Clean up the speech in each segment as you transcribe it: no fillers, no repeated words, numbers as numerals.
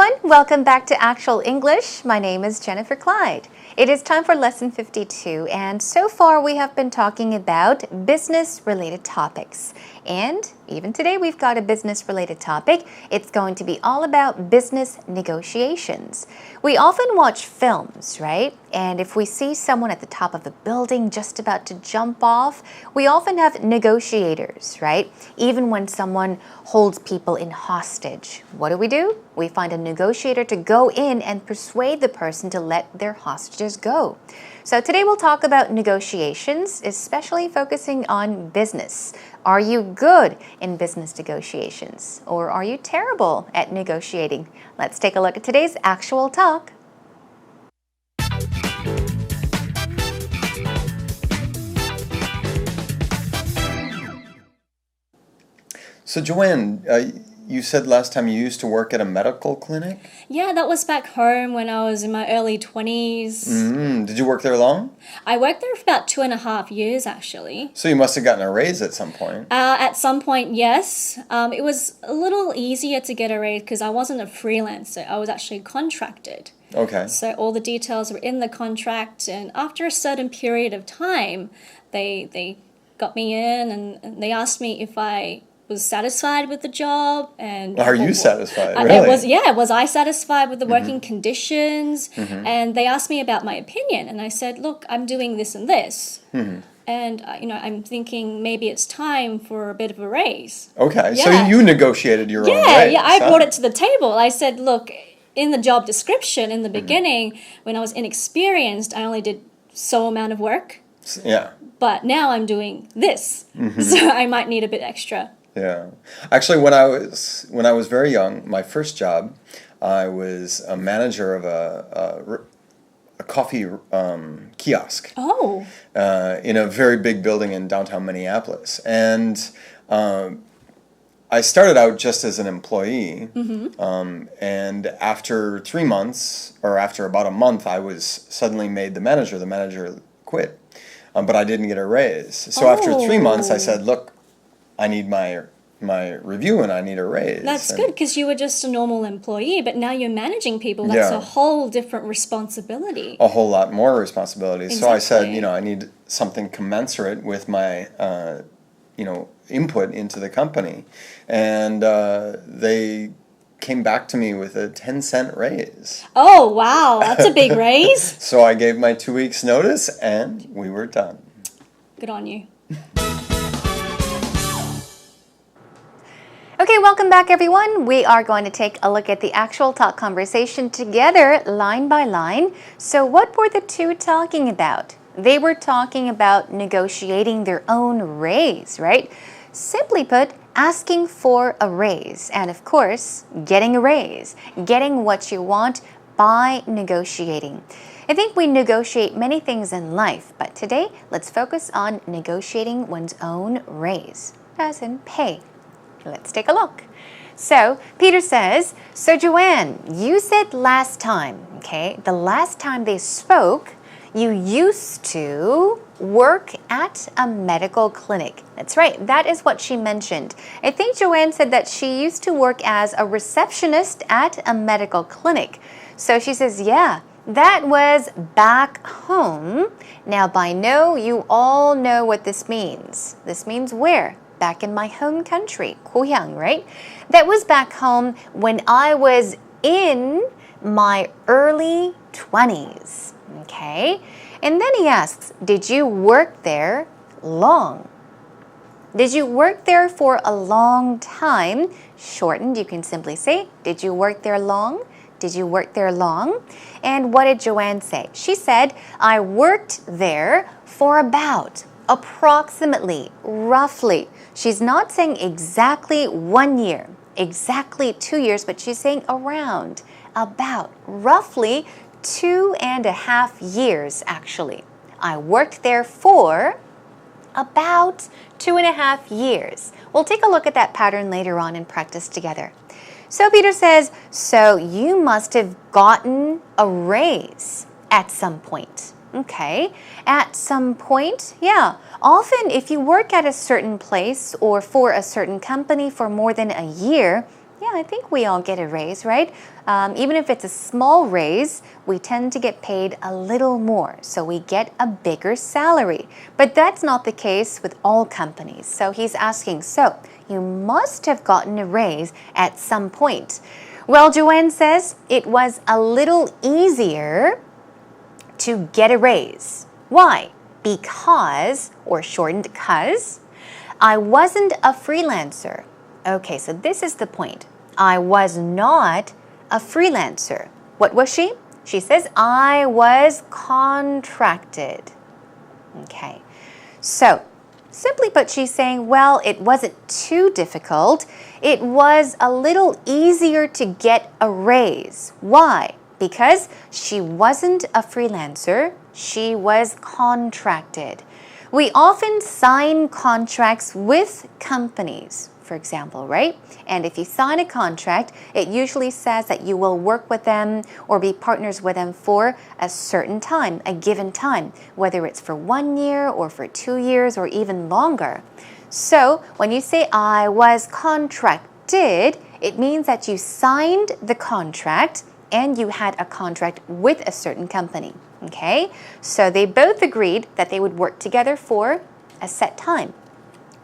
everyone, welcome back to Actual English. My name is Jennifer Clyde. It is time for lesson 52, and so far we have been talking about business-related topics. And even today we've got a business-related topic. It's going to be all about business negotiations. We often watch films, right? And if we see someone at the top of a building just about to jump off, we often have negotiators, right? Even when someone holds people in hostage, what do? We find a negotiator to go in and persuade the person to let their hostages go. So today we'll talk about negotiations, especially focusing on business. Are you good in business negotiations, or are you terrible at negotiating? Let's take a look at today's actual talk. So Joanne, you said last time you used to work at a medical clinic? Yeah, that was back home when I was in my early 20s. Did you work there long? I worked there for about 2.5 years, actually. So you must have gotten a raise at some point. At some point, yes. It was a little easier to get a raise because I wasn't a freelancer. I was actually contracted. Okay. So all the details were in the contract, and after a certain period of time, they got me in and they asked me if I was satisfied with the job. And are you satisfied? Really? Was I satisfied with the working conditions? And they asked me about my opinion, and I said, look, I'm doing this and this. And I'm thinking maybe it's time for a bit of a raise. Okay, yeah. So you negotiated your own raise. Yeah, I brought it to the table. I said, look, in the job description in the beginning, when I was inexperienced, I only did so amount of work. Yeah. But now I'm doing this, so I might need a bit extra. Yeah, actually, when I was very young, my first job, I was a manager of a coffee kiosk. Oh. In a very big building in downtown Minneapolis, and I started out just as an employee, and after 3 months, or after about a month, I was suddenly made the manager. The manager quit, but I didn't get a raise. So after 3 months, I said, look, I need my review and I need a raise. That's good, because you were just a normal employee, but now you're managing people. That's a whole different responsibility. A whole lot more responsibility. Exactly. So I said, I need something commensurate with my, input into the company. And they came back to me with a 10-cent raise. Oh, wow. That's a big raise. So I gave my 2 weeks notice and we were done. Good on you. Okay, welcome back everyone. We are going to take a look at the actual talk conversation together, line by line. So what were the two talking about? They were talking about negotiating their own raise, right? Simply put, asking for a raise, and of course, getting a raise, getting what you want by negotiating. I think we negotiate many things in life, but today, let's focus on negotiating one's own raise, as in pay. Let's take a look. So, Peter says, so Joanne, you said last time, okay, the last time they spoke, you used to work at a medical clinic. That's right, that is what she mentioned. I think Joanne said that she used to work as a receptionist at a medical clinic. So she says, yeah, that was back home. Now by no, you all know what this means. This means where? Back in my home country, 고향, right? That was back home when I was in my early 20s, okay? And then he asks, did you work there long? Did you work there for a long time? Shortened, you can simply say, did you work there long? Did you work there long? And what did Joanne say? She said, I worked there for about, approximately, roughly. She's not saying exactly 1 year, exactly 2 years, but she's saying around, about, roughly 2.5 years, actually. I worked there for about 2.5 years. We'll take a look at that pattern later on and practice together. So Peter says, so you must have gotten a raise at some point. Okay, at some point, yeah. Often if you work at a certain place or for a certain company for more than a year, Yeah, I think we all get a raise, right? Even if it's a small raise, we tend to get paid a little more, so we get a bigger salary. But that's not the case with all companies. So he's asking, so you must have gotten a raise at some point. Well, Joanne says it was a little easier to get a raise. Why? Because, or shortened cuz, I wasn't a freelancer. Okay, so this is the point. I was not a freelancer. What was she? She says, I was contracted. Okay, so simply put, she's saying, well, it wasn't too difficult. It was a little easier to get a raise. Why? Because she wasn't a freelancer, she was contracted. We often sign contracts with companies, for example, right? And if you sign a contract, it usually says that you will work with them or be partners with them for a certain time, a given time, whether it's for 1 year or for 2 years or even longer. So when you say I was contracted, it means that you signed the contract and you had a contract with a certain company. Okay, so they both agreed that they would work together for a set time.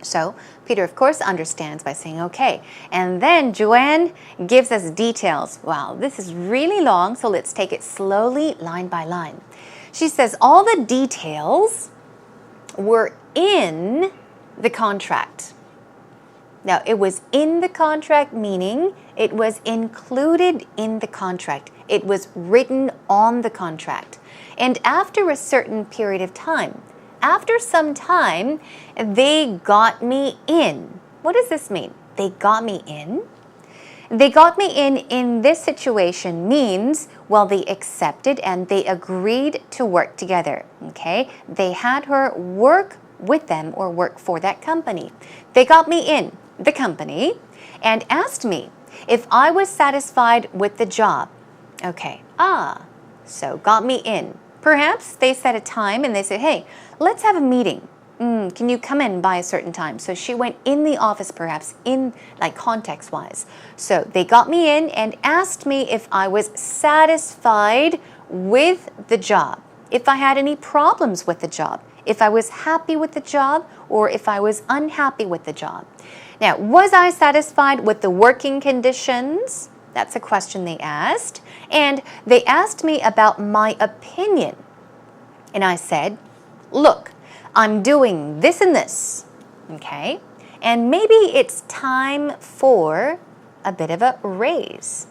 So Peter, of course, understands by saying, okay. And then Joanne gives us details. Wow, this is really long, so let's take it slowly, line by line. She says all the details were in the contract. Now, it was in the contract, meaning it was included in the contract. It was written on the contract. And after a certain period of time, after some time, they got me in. What does this mean? They got me in? They got me in this situation means, well, they accepted and they agreed to work together, okay? They had her work with them or work for that company. They got me in the company and asked me if I was satisfied with the job. Okay, so got me in. Perhaps they set a time and they said, hey, let's have a meeting. Can you come in by a certain time? So she went in the office, perhaps in like context-wise. So they got me in and asked me if I was satisfied with the job, if I had any problems with the job, if I was happy with the job, or if I was unhappy with the job. Now, was I satisfied with the working conditions? That's a question they asked. And they asked me about my opinion. And I said, look, I'm doing this and this, okay? And maybe it's time for a bit of a raise.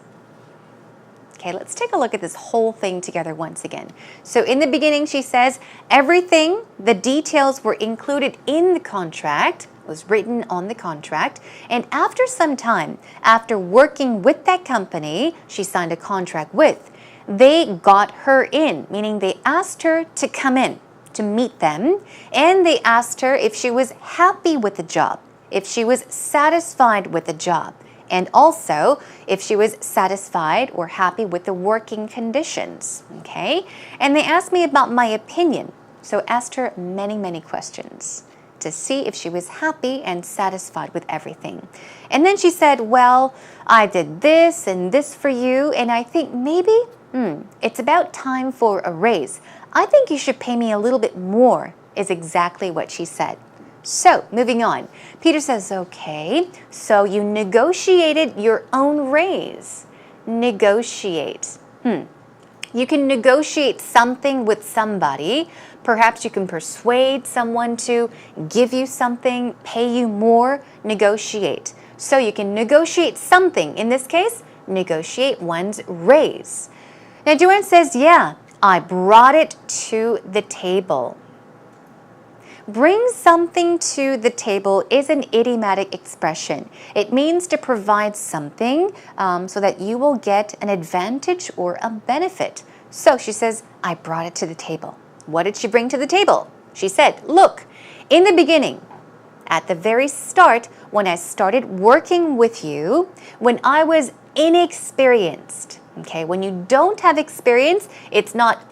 Okay, let's take a look at this whole thing together once again. So in the beginning, she says, everything, the details were included in the contract, was written on the contract. And after some time, after working with that company she signed a contract with, they got her in, meaning they asked her to come in to meet them, and they asked her if she was happy with the job, if she was satisfied with the job, and also if she was satisfied or happy with the working conditions, okay? And they asked me about my opinion, so asked her many, many questions to see if she was happy and satisfied with everything. And then she said, well, I did this and this for you, and I think maybe it's about time for a raise. I think you should pay me a little bit more, is exactly what she said. So, moving on. Peter says, okay, so you negotiated your own raise. Negotiate. You can negotiate something with somebody. Perhaps you can persuade someone to give you something, pay you more, negotiate. So you can negotiate something. In this case, negotiate one's raise. Now, Joanne says, yeah, I brought it to the table. Bring something to the table is an idiomatic expression. It means to provide something so that you will get an advantage or a benefit. So she says, I brought it to the table. What did she bring to the table? She said, look, in the beginning, at the very start, when I started working with you, when I was inexperienced, okay, when you don't have experience, it's not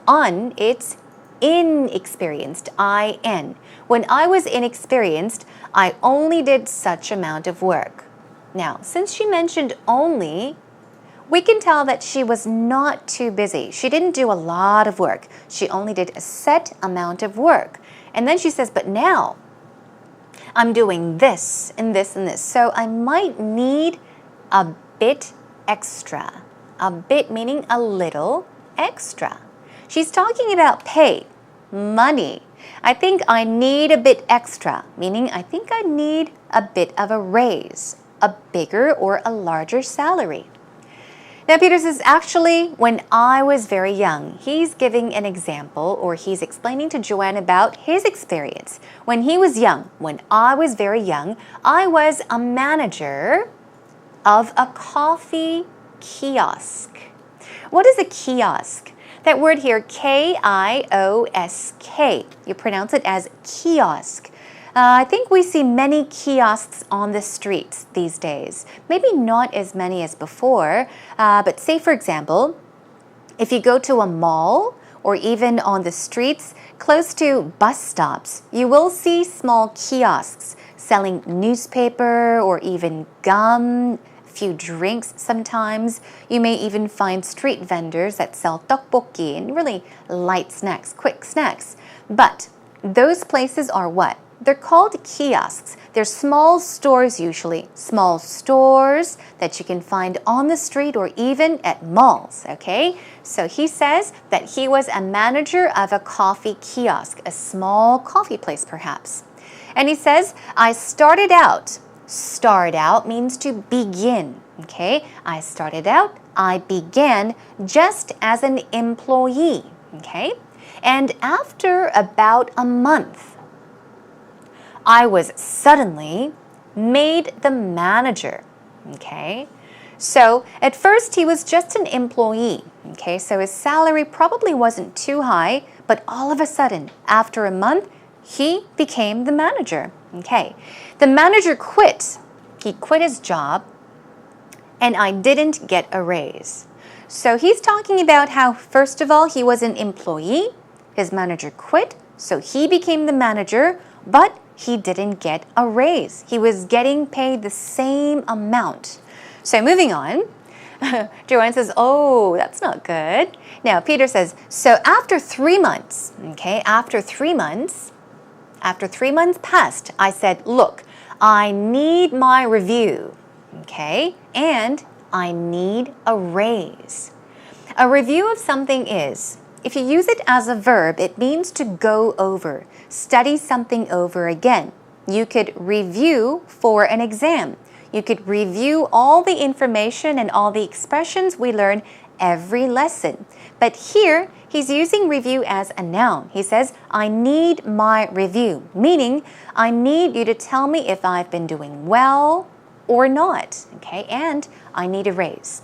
it's inexperienced, I-N. When I was inexperienced, I only did such amount of work. Now, since she mentioned only, we can tell that she was not too busy. She didn't do a lot of work. She only did a set amount of work. And then she says, but now I'm doing this and this and this. So I might need a bit extra. A bit meaning a little extra. She's talking about pay, money. I think I need a bit extra, meaning I think I need a bit of a raise, a bigger or a larger salary. Now, Peter says, actually, when I was very young, he's giving an example, or he's explaining to Joanne about his experience. When he was young, when I was very young, I was a manager of a coffee kiosk. What is a kiosk? That word here, K-I-O-S-K. You pronounce it as kiosk. I think we see many kiosks on the streets these days. Maybe not as many as before, but say, for example, if you go to a mall or even on the streets close to bus stops, you will see small kiosks selling newspaper or even gum, a few drinks sometimes. You may even find street vendors that sell tteokbokki and really light snacks, quick snacks. But those places are what? They're called kiosks. They're small stores usually, small stores that you can find on the street or even at malls, okay? So he says that he was a manager of a coffee kiosk, a small coffee place perhaps. And he says, I started out. Start out means to begin, okay? I started out, I began just as an employee, okay? And after about a month, I was suddenly made the manager, okay? So at first he was just an employee, okay? So his salary probably wasn't too high, but all of a sudden, after a month, he became the manager, okay? The manager quit. He quit his job, and I didn't get a raise. So he's talking about how, first of all, he was an employee, his manager quit, so he became the manager, but he didn't get a raise. He was getting paid the same amount. So moving on, Joanne says, oh, that's not good. Now, Peter says, so after 3 months, okay, after 3 months passed, I said, look, I need my review, okay, and I need a raise. A review of something is, if you use it as a verb, it means to go over, study something over again. You could review for an exam. You could review all the information and all the expressions we learn every lesson. But here, he's using review as a noun. He says, I need my review, meaning I need you to tell me if I've been doing well or not, okay? And I need a raise.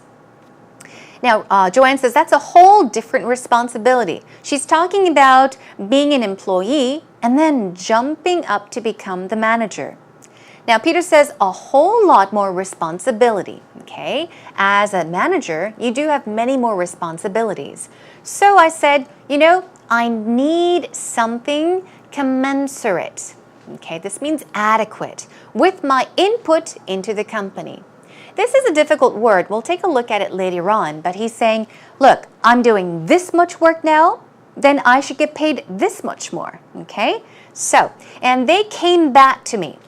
Now, Joanne says that's a whole different responsibility. She's talking about being an employee and then jumping up to become the manager. Now, Peter says a whole lot more responsibility, okay? As a manager, you do have many more responsibilities. So I said, you know, I need something commensurate, okay? This means adequate, with my input into the company. This is a difficult word. We'll take a look at it later on, but he's saying, look, I'm doing this much work now, then I should get paid this much more, okay? So, and they came back to me.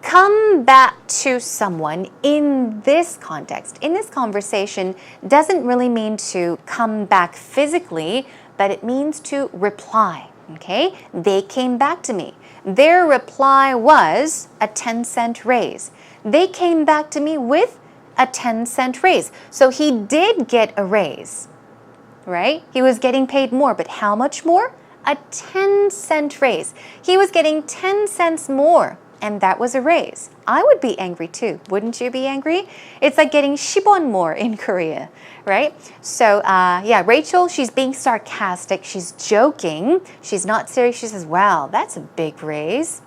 Come back to someone in this context, in this conversation, doesn't really mean to come back physically, but it means to reply, okay? They came back to me. Their reply was a 10-cent raise. They came back to me with a 10-cent raise. So he did get a raise, right? He was getting paid more, but how much more? A 10-cent raise. He was getting 10 cents more, and that was a raise. I would be angry too. Wouldn't you be angry? It's like getting 10won more in Korea, right? So yeah, Rachel, she's being sarcastic. She's joking. She's not serious. She says, wow, that's a big raise.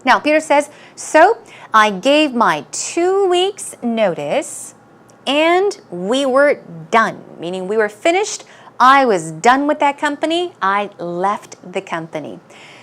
Now, Peter says, so I gave my 2 weeks notice and we were done, meaning we were finished. I was done with that company. I left the company.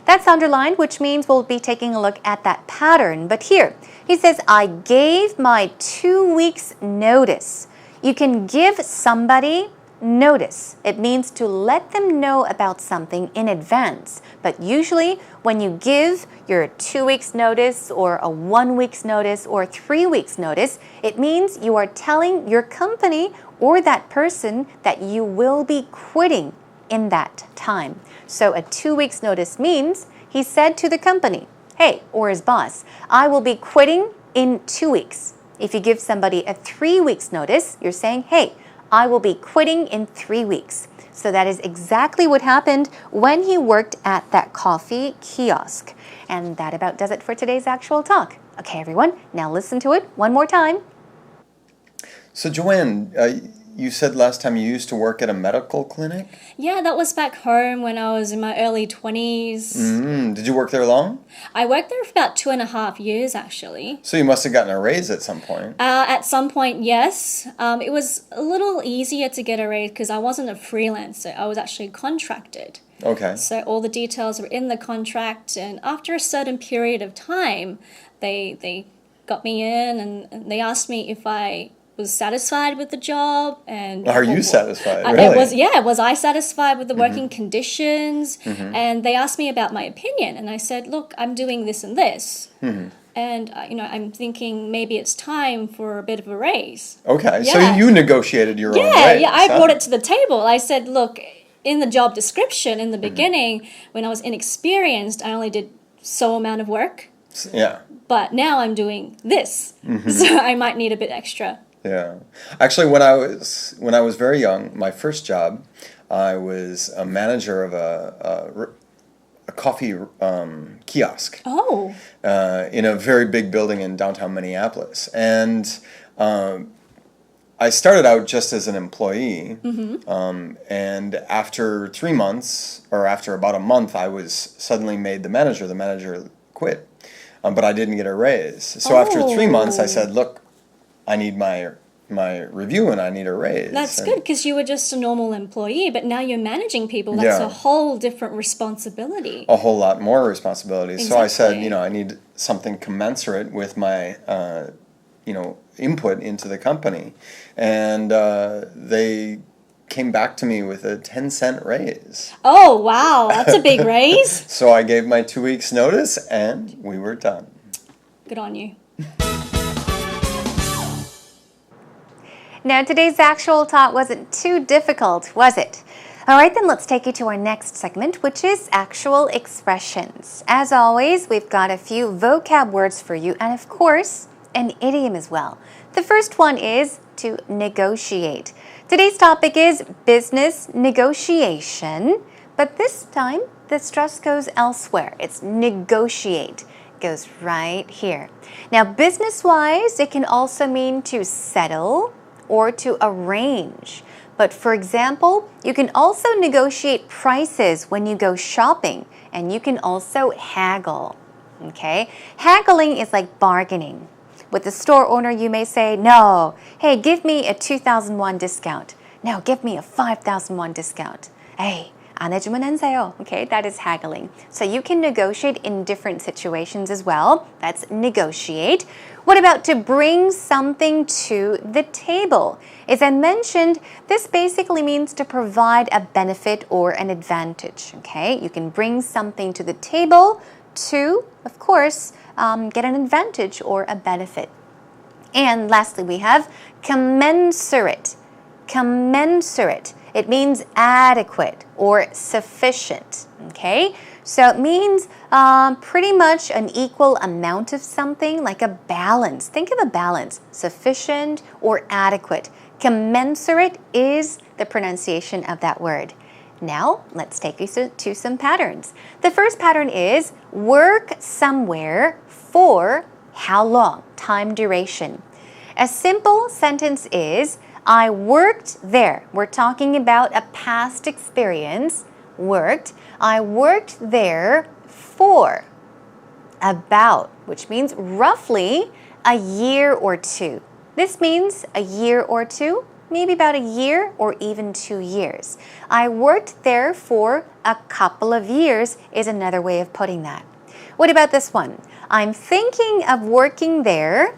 That's underlined, which means we'll be taking a look at that pattern. But here, he says, I gave my 2 weeks notice. You can give somebody notice. It means to let them know about something in advance. But usually when you give your 2 weeks notice or a 1 week's notice or 3 weeks notice, it means you are telling your company or that person that you will be quitting in that time. So a 2 weeks notice means he said to the company, hey, or his boss, I will be quitting in 2 weeks. If you give somebody a 3 weeks notice, you're saying, hey, I will be quitting in 3 weeks. So that is exactly what happened when he worked at that coffee kiosk. And that about does it for today's actual talk. Okay, everyone, now listen to it one more time. So Joanne, you said last time you used to work at a medical clinic? Yeah, that was back home when I was in my early 20s. Did you work there long? I worked there for about 2.5 years, actually. So you must have gotten a raise at some point. At some point, yes. It was a little easier to get a raise because I wasn't a freelancer. I was actually contracted. Okay. So all the details were in the contract, and after a certain period of time, they got me in and they asked me if I was satisfied with the job. And are you satisfied? Really? Was I satisfied with the working conditions? And they asked me about my opinion, and I said, look, I'm doing this and this. And I'm thinking maybe it's time for a bit of a raise. Okay, Yeah. so you negotiated your own raise. Yeah, I brought it to the table. I said, look, in the job description in the beginning, when I was inexperienced, I only did so amount of work. Yeah. But now I'm doing this, so I might need a bit extra. Yeah. Actually, when I was very young, my first job, I was a manager of a coffee kiosk. Oh. In a very big building in downtown Minneapolis. And I started out just as an employee. And after 3 months, or after about a month, I was suddenly made the manager. The manager quit. But I didn't get a raise. So after 3 months, I said, look, I need my review and I need a raise. That's good, because you were just a normal employee, but now you're managing people. That's a whole different responsibility. A whole lot more responsibility. Exactly. So I said, I need something commensurate with my, input into the company. And they came back to me with a 10-cent raise. Oh, wow. That's a big raise. So I gave my 2 weeks notice and we were done. Good on you. Now, today's actual talk wasn't too difficult, was it? All right, then let's take you to our next segment, which is actual expressions. As always, we've got a few vocab words for you, and of course, an idiom as well. The first one is to negotiate. Today's topic is business negotiation, but this time the stress goes elsewhere. It's negotiate. It goes right here. Now, business-wise, it can also mean to settle or to arrange. But for example, you can also negotiate prices when you go shopping, and you can also haggle. Okay? Haggling is like bargaining. With the store owner, you may say, no, hey, give me a 2,001 discount. No, give me a 5,001 discount. Hey, 안 해주면 안 사요. Okay, that is haggling. So you can negotiate in different situations as well. That's negotiate. What about to bring something to the table? As I mentioned, this basically means to provide a benefit or an advantage. Okay, you can bring something to the table to, of course, get an advantage or a benefit. And lastly, we have commensurate. Commensurate. It means adequate or sufficient. Okay, so it means pretty much an equal amount of something, like a balance. Think of a balance, sufficient or adequate. Commensurate is the pronunciation of that word. Now, let's take you to some patterns. The first pattern is work somewhere for how long? Time duration. A simple sentence is, I worked there. We're talking about a past experience. Worked. I worked there for about, which means roughly a year or two. This means a year or two, maybe about a year or even 2 years. I worked there for a couple of years is another way of putting that. What about this one? I'm thinking of working there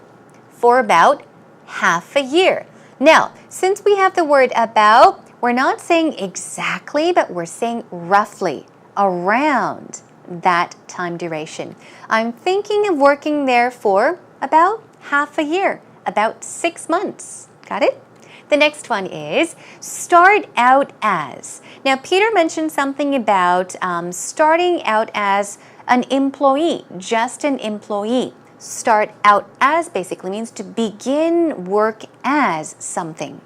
for about half a year. Now, since we have the word about, we're not saying exactly, but we're saying roughly, around that time duration. I'm thinking of working there for about half a year, about 6 months. Got it? The next one is start out as. Now, Peter mentioned something about starting out as an employee, just an employee. Start out as basically means to begin work as something.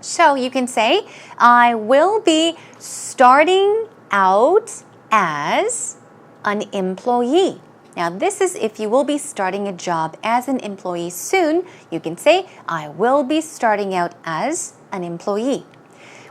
So you can say, I will be starting out as an employee. Now, this is if you will be starting a job as an employee soon, you can say, I will be starting out as an employee.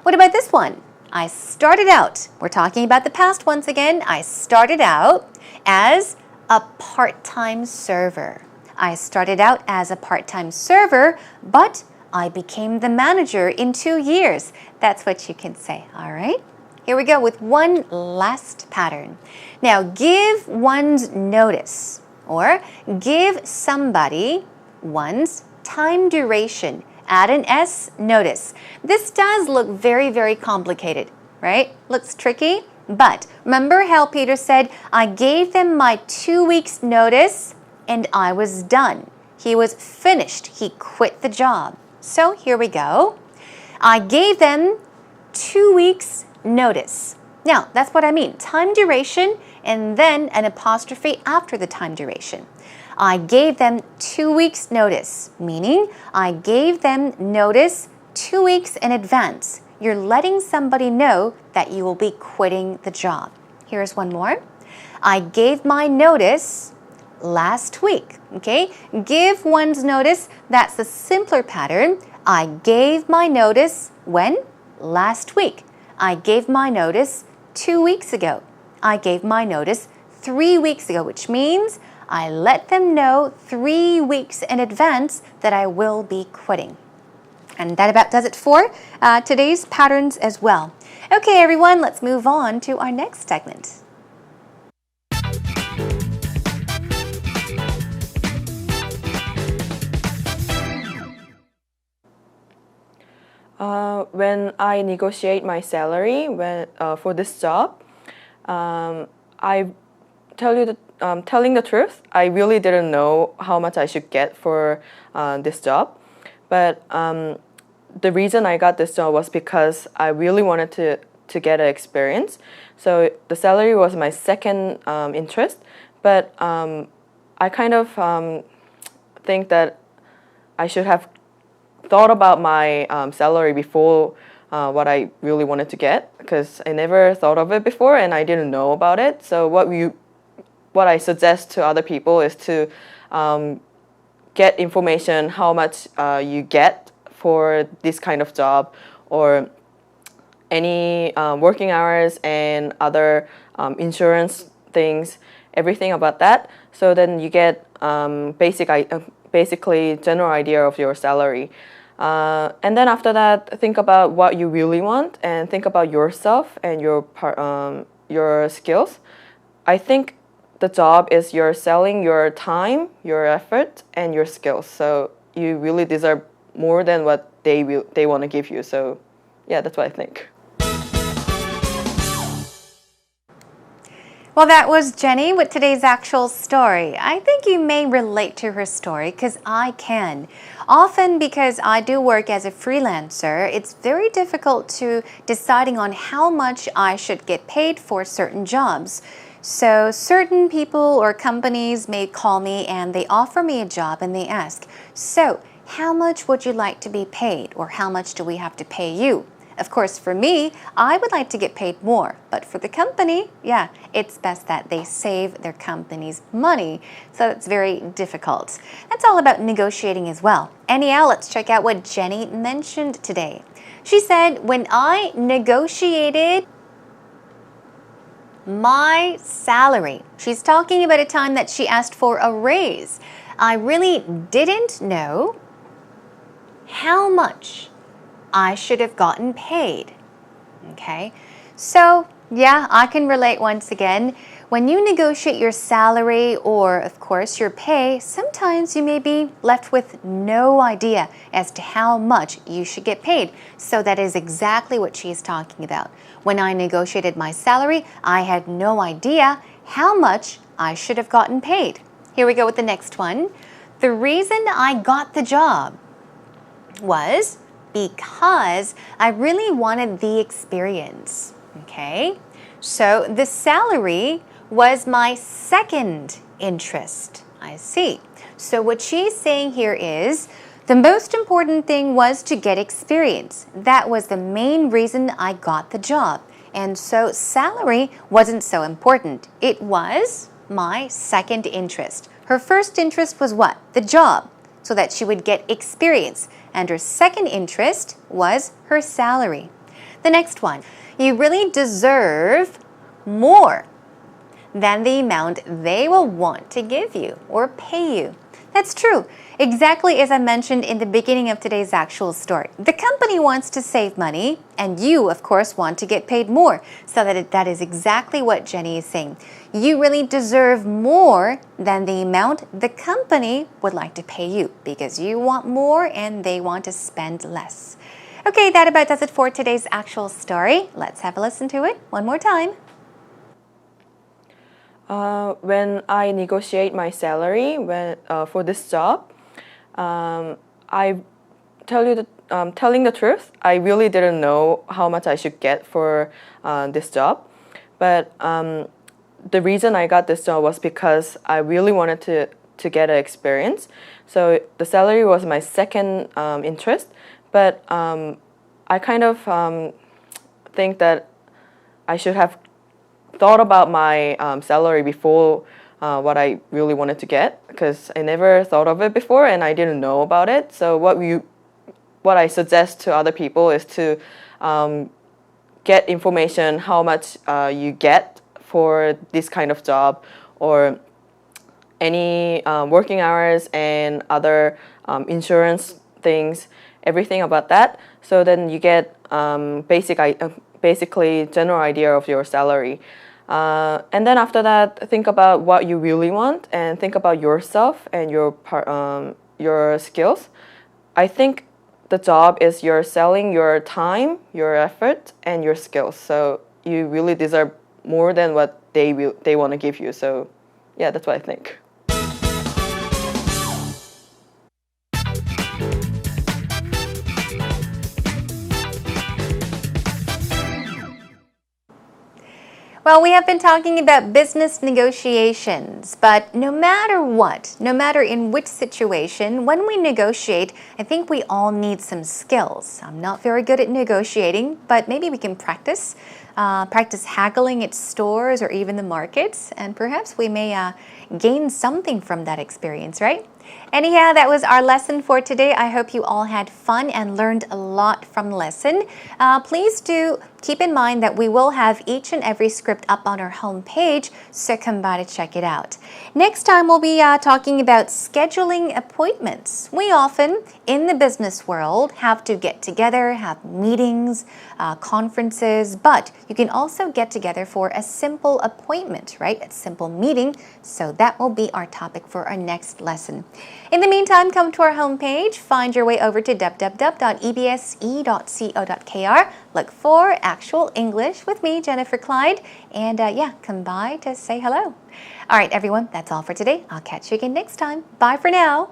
What about this one? I started out. We're talking about the past once again. I started out as a part-time server. I started out as a part-time server, but I became the manager in 2 years. That's what you can say, all right? Here we go with one last pattern. Now, give one's notice or give somebody one's time duration. Add an S, notice. This does look very, very complicated, right? Looks tricky, but remember how Peter said, I gave them my 2 weeks notice and I was done. He was finished. He quit the job. So here we go. I gave them 2 weeks notice. Now, that's what I mean. Time duration and then an apostrophe after the time duration. I gave them 2 weeks notice, meaning I gave them notice 2 weeks in advance. You're letting somebody know that you will be quitting the job. Here's one more. I gave my notice last week. Okay? Give one's notice. That's the simpler pattern. I gave my notice when? Last week. I gave my notice 2 weeks ago. I gave my notice 3 weeks ago, which means I let them know 3 weeks in advance that I will be quitting. And that about does it for today's patterns as well. Okay, everyone, let's move on to our next segment. When I negotiate my salary for this job, I telling the truth, I really didn't know how much I should get for this job. But the reason I got this job was because I really wanted to get an experience. So the salary was my second interest, but I kind of think that I should have thought about my salary before what I really wanted to get, because I never thought of it before and I didn't know about it. So what I suggest to other people is to get information how much you get for this kind of job, or any working hours and other insurance things, everything about that. So then you get basically general idea of your salary. And then after that, think about what you really want and think about yourself and your skills. I think the job is you're selling your time, your effort, and your skills. So you really deserve more than what they want to give you. So yeah, that's what I think. Well, that was Jenny with today's actual story. I think you may relate to her story because I can. Often because I do work as a freelancer, it's very difficult to deciding on how much I should get paid for certain jobs. So certain people or companies may call me and they offer me a job and they ask, so how much would you like to be paid, or how much do we have to pay you? Of course, for me, I would like to get paid more, but for the company, yeah, it's best that they save their company's money. So it's very difficult. That's all about negotiating as well. Anyhow, let's check out what Jenny mentioned today. She said, when I negotiated my salary, she's talking about a time that she asked for a raise. I really didn't know how much I should have gotten paid. Okay, so yeah, I can relate once again. When you negotiate your salary or, of course, your pay, sometimes you may be left with no idea as to how much you should get paid. So that is exactly what she's talking about. When I negotiated my salary, I had no idea how much I should have gotten paid. Here we go with the next one. The reason I got the job was because I really wanted the experience. Okay, so the salary was my second interest. I see. So what she's saying here is the most important thing was to get experience. That was the main reason I got the job. And so salary wasn't so important. It was my second interest. Her first interest was what? The job, so that she would get experience. And her second interest was her salary. The next one, you really deserve more than the amount they will want to give you or pay you. That's true. Exactly as I mentioned in the beginning of today's actual story. The company wants to save money, and you, of course, want to get paid more. So that is exactly what Jenny is saying. You really deserve more than the amount the company would like to pay you because you want more and they want to spend less. Okay, that about does it for today's actual story. Let's have a listen to it one more time. When I negotiate my salary for this job, I telling the truth, I really didn't know how much I should get for this job. But the reason I got this job was because I really wanted to get an experience. So the salary was my second interest. But I kind of think that I should have thought about my salary before what I really wanted to get, because I never thought of it before and I didn't know about it. So what I suggest to other people is to get information how much you get for this kind of job, or any working hours and other insurance things, everything about that. So then you get basically general idea of your salary. And then after that, think about what you really want and think about yourself and your skills. I think the job is you're selling your time, your effort, and your skills. So you really deserve more than what they want to give you. So yeah, that's what I think. Well, we have been talking about business negotiations, but no matter what, no matter in which situation, when we negotiate, I think we all need some skills. I'm not very good at negotiating, but maybe we can practice haggling at stores or even the markets, and perhaps we may gain something from that experience, right? Anyhow, that was our lesson for today. I hope you all had fun and learned a lot from the lesson. Please do keep in mind that we will have each and every script up on our homepage, so come by to check it out. Next time, we'll be talking about scheduling appointments. We often, in the business world, have to get together, have meetings, conferences, but you can also get together for a simple appointment, right? A simple meeting. So that will be our topic for our next lesson. In the meantime, come to our homepage, find your way over to www.ebse.co.kr, look for Actual English with me, Jennifer Clyde, and come by to say hello. All right, everyone, that's all for today. I'll catch you again next time. Bye for now.